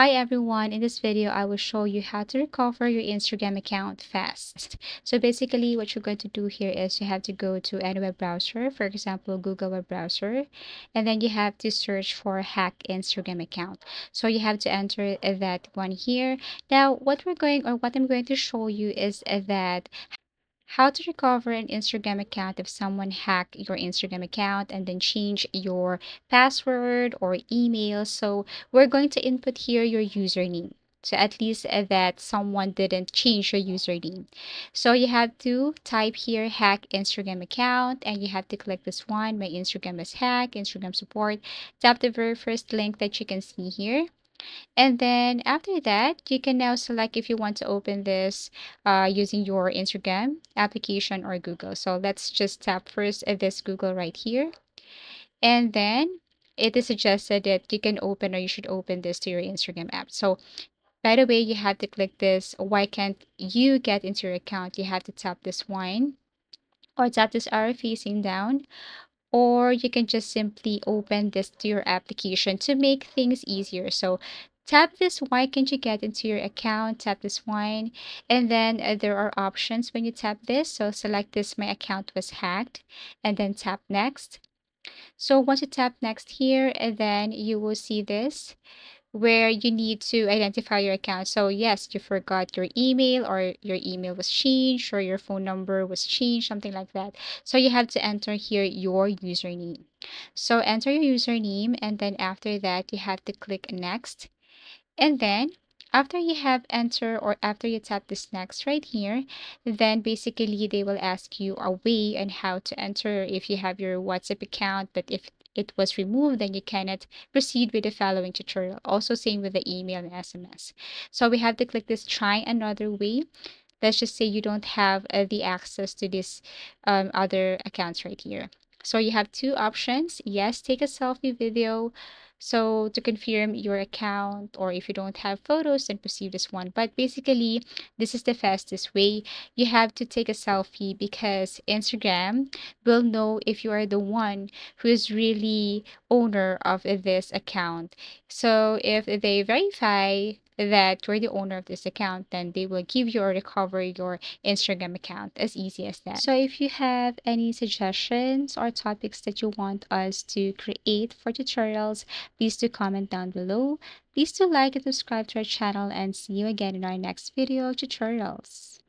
Hi everyone, in this video I will show you how to recover your Instagram account fast. So basically what you're going to do here is you have to go to any web browser, for example Google web browser, and then you have to search for hack Instagram account. So you have to enter that one here. Now what I'm going to show you is that how to recover an Instagram account if someone hacked your Instagram account and then change your password or email. So we're going to input here your username. So at least that someone didn't change your username. So you have to type here hack Instagram account and you have to click this one. My Instagram is hacked, Instagram support. Tap the very first link that you can see here. And then after that, you can now select if you want to open this using your Instagram application or Google. So let's just tap first at this Google right here. And then it is suggested that you can open or you should open this to your Instagram app. So by the way, you have to click this. Why can't you get into your account? You have to tap this one or tap this arrow facing down, or you can just simply open this to your application to make things easier. So tap this why can't you get into your account, tap this one, and then there are options when you tap this. So select this my account was hacked and then tap next. So once you tap next here, and then you will see this where you need to identify your account. So yes, you forgot your email or your email was changed or your phone number was changed, something like that. So you have to enter here your username. So enter your username and then after that you have to click next. And then after you have enter or after you tap this next right here, then basically they will ask you a way on how to enter if you have your WhatsApp account, but if it was removed, then you cannot proceed with the following tutorial. Also same with the email and SMS. So we have to click this try another way. Let's just say you don't have the access to this other accounts right here. So you have two options. Yes, take a selfie video. So to confirm your account, or if you don't have photos, then proceed this one. But basically, this is the fastest way. You have to take a selfie because Instagram will know if you are the one who is really owner of this account. So if they verify that you're the owner of this account, then they will give you or recover your Instagram account as easy as that. So if you have any suggestions or topics that you want us to create for tutorials, please do comment down below. Please do like and subscribe to our channel and see you again in our next video tutorials.